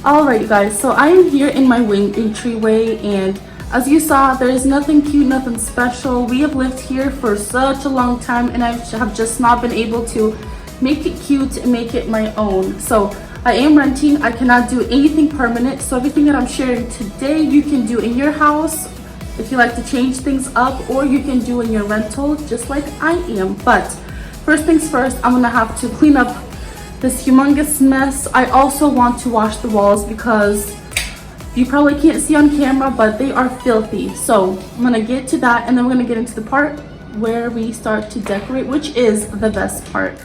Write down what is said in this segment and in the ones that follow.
Alright, you guys, so I am here in my wing entryway, and as you saw, there is nothing cute, nothing special. We have lived here for such a long time, and I have just not been able to make it cute and make it my own. So I am renting. I cannot do anything permanent, so everything that I'm sharing today you can do in your house if you like to change things up, or you can do in your rental just like I am. But first things first, I'm gonna have to clean up this humongous mess. I also want to wash the walls because you probably can't see on camera, but they are filthy. So I'm gonna get to that, and then we're gonna get into the part where we start to decorate, which is the best part.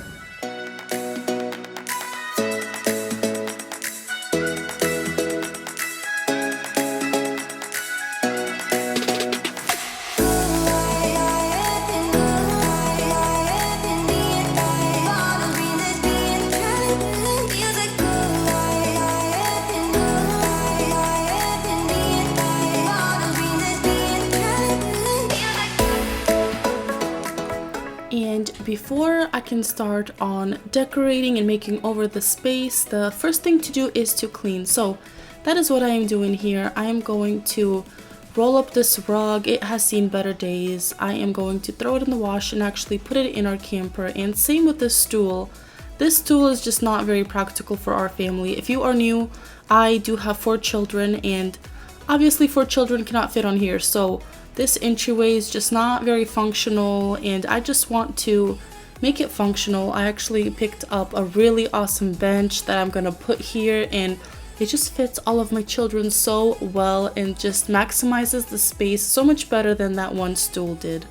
And before I can start on decorating and making over the space, the first thing to do is to clean. So that is what I am doing here. I am going to roll up this rug. It has seen better days. I am going to throw it in the wash and actually put it in our camper. And same with this stool. This stool is just not very practical for our family. If you are new, I do have 4 children, and obviously 4 children cannot fit on here. So this entryway is just not very functional, and I just want to make it functional. I actually picked up a really awesome bench that I'm gonna put here, and it just fits all of my children so well and just maximizes the space so much better than that one stool did.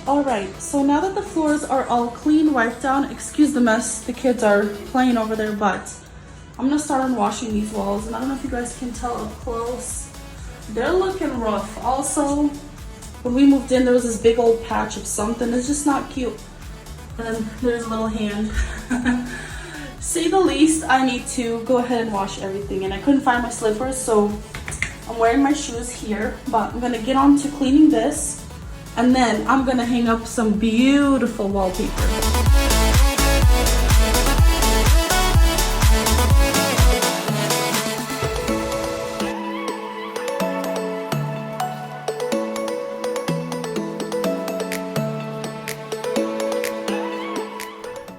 Alright, so now that the floors are all clean, wiped down, excuse the mess, the kids are playing over there, but I'm gonna start on washing these walls. And I don't know if you guys can tell up close, they're looking rough. Also, when we moved in, there was this big old patch of something. It's just not cute. And then there's a little hand. Say the least, I need to go ahead and wash everything. And I couldn't find my slippers, so I'm wearing my shoes here. But I'm gonna get on to cleaning this, and then I'm gonna hang up some beautiful wallpaper.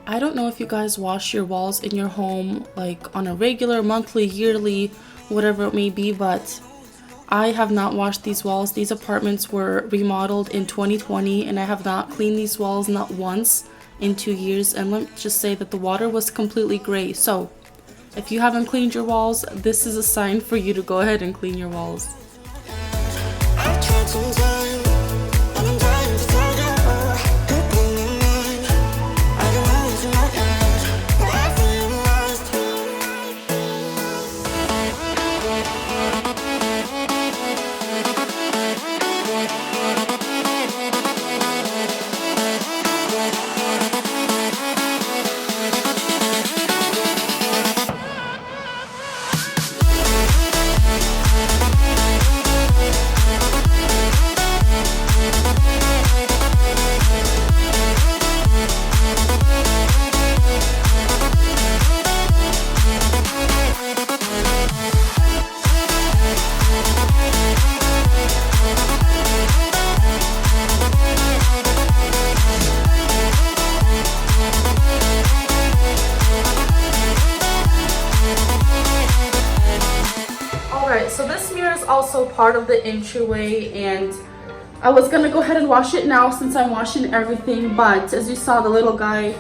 I don't know if you guys wash your walls in your home like on a regular, monthly, yearly, whatever it may be, but I have not washed these walls. These apartments were remodeled in 2020, and I have not cleaned these walls not once in 2 years. And let me just say that the water was completely gray. So if you haven't cleaned your walls, this is a sign for you to go ahead and clean your walls. part of the entryway, and I was gonna go ahead and wash it now since I'm washing everything, but as you saw, the little guy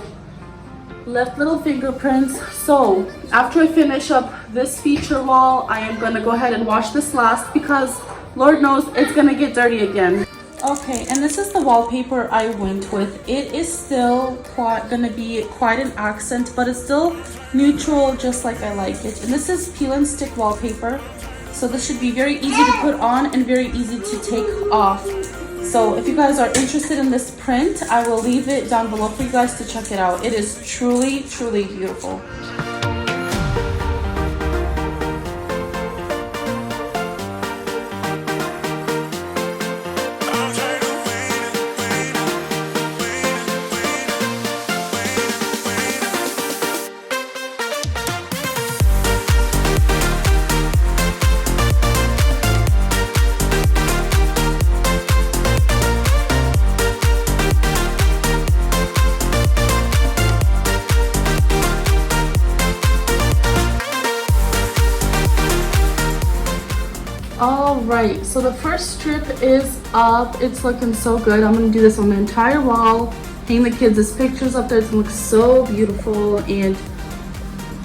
left little fingerprints. So after I finish up this feature wall, I am gonna go ahead and wash this last because Lord knows it's gonna get dirty again. Okay, and this is the wallpaper I went with. It is still gonna be quite an accent, but it's still neutral, just like I like it. And this is peel and stick wallpaper, so this should be very easy to put on and very easy to take off. So if you guys are interested in this print, I will leave it down below for you guys to check it out. It is truly, truly beautiful. Alright, so the first strip is up. It's looking so good. I'm going to do this on the entire wall. Hang the kids' pictures up there. It's going to look so beautiful. And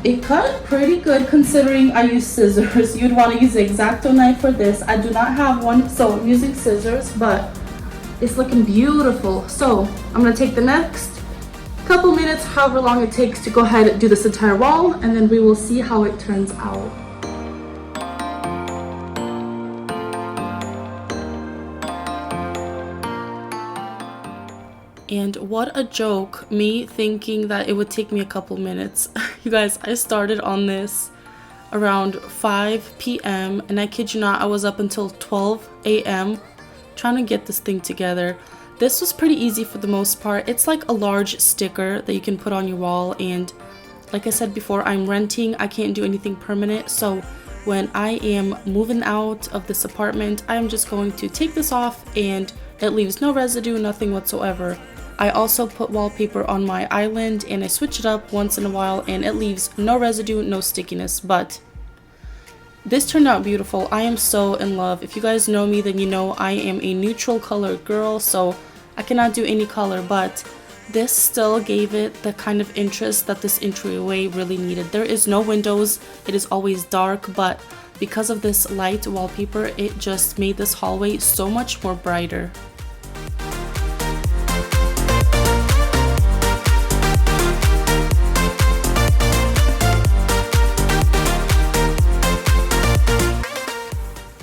it cut pretty good considering I use scissors. You'd want to use the X-Acto knife for this. I do not have one, so I'm using scissors, but it's looking beautiful. So I'm going to take the next couple minutes, however long it takes, to go ahead and do this entire wall, and then we will see how it turns out. And what a joke, me thinking that it would take me a couple minutes. You guys, I started on this around 5 p.m. and I kid you not, I was up until 12 a.m. trying to get this thing together. This was pretty easy for the most part. It's like a large sticker that you can put on your wall, and like I said before, I'm renting. I can't do anything permanent, so when I am moving out of this apartment, I'm just going to take this off and it leaves no residue, nothing whatsoever. I also put wallpaper on my island and I switch it up once in a while and it leaves no residue, no stickiness, but this turned out beautiful. I am so in love. If you guys know me, then you know I am a neutral color girl, so I cannot do any color, but this still gave it the kind of interest that this entryway really needed. There is no windows, it is always dark, but because of this light wallpaper, it just made this hallway so much more brighter.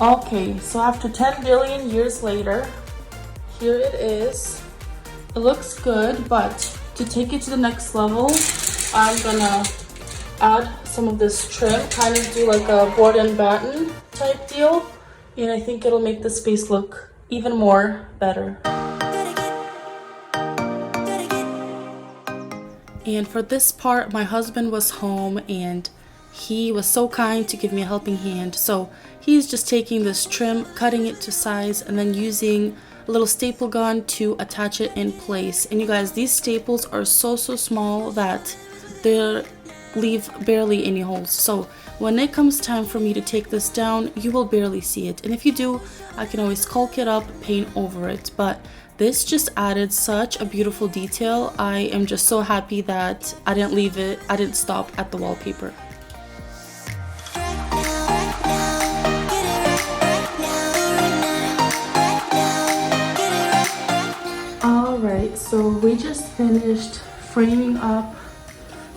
Okay, so after 10 billion years later, here it is. It looks good, but to take it to the next level, I'm gonna add some of this trim, kind of do like a board and batten type deal, and I think it'll make the space look even more better. And for this part, my husband was home and he was so kind to give me a helping hand. So he's just taking this trim, cutting it to size, and then using a little staple gun to attach it in place. And you guys, these staples are so small that they leave barely any holes. So when it comes time for me to take this down, you will barely see it. And if you do, I can always caulk it up, paint over it. But this just added such a beautiful detail. I am just so happy that I didn't stop at the wallpaper. Alright, so we just finished framing up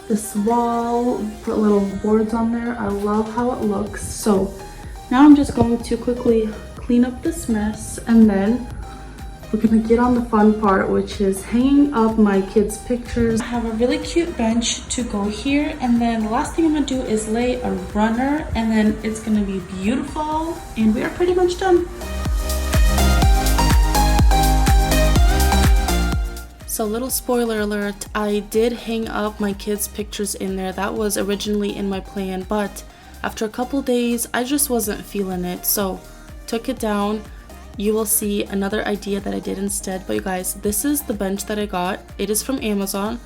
this wall, put little boards on there. I love how it looks. So now I'm just going to quickly clean up this mess, and then we're gonna get on the fun part, which is hanging up my kids' pictures. I have a really cute bench to go here, and then the last thing I'm gonna do is lay a runner, and then it's gonna be beautiful, and we are pretty much done. So little spoiler alert, I did hang up my kids' pictures in there. That was originally in my plan, but after a couple days, I just wasn't feeling it, so took it down. You will see another idea that I did instead. But you guys, this is the bench that I got. It is from Amazon.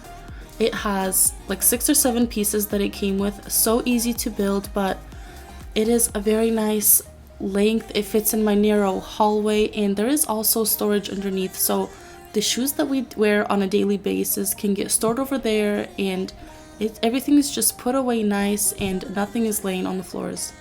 It has like 6 or 7 pieces that it came with. So easy to build, but it is a very nice length, it fits in my narrow hallway, and there is also storage underneath, so the shoes that we wear on a daily basis can get stored over there, and everything is just put away nice and nothing is laying on the floors.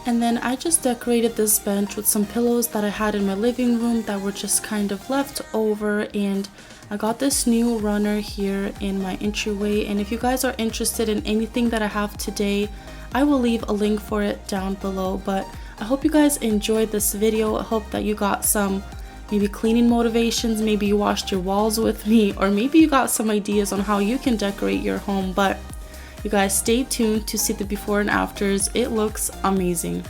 And then I just decorated this bench with some pillows that I had in my living room that were just kind of left over, and I got this new runner here in my entryway. And if you guys are interested in anything that I have today, I will leave a link for it down below. But I hope you guys enjoyed this video. I hope that you got some maybe cleaning motivations, maybe you washed your walls with me, or maybe you got some ideas on how you can decorate your home. But you guys stay tuned to see the before and afters. It looks amazing.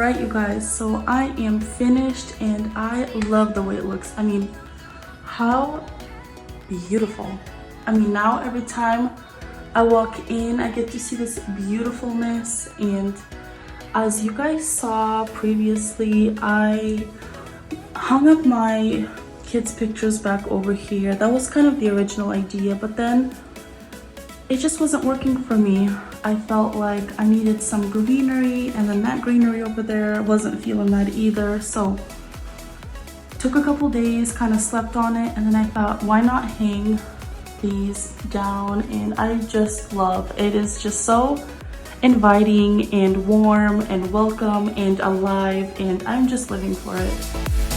Alright, you guys, so I am finished and I love the way it looks. I mean, how beautiful. I mean, now every time I walk in, I get to see this beautifulness. And as you guys saw previously, I hung up my kids' pictures back over here. That was kind of the original idea, but then it just wasn't working for me. I felt like I needed some greenery, and then that greenery over there wasn't feeling that either. So took a couple days, kind of slept on it, and then I thought, why not hang these down? And I just love it. Is just so inviting and warm and welcome and alive, and I'm just living for it.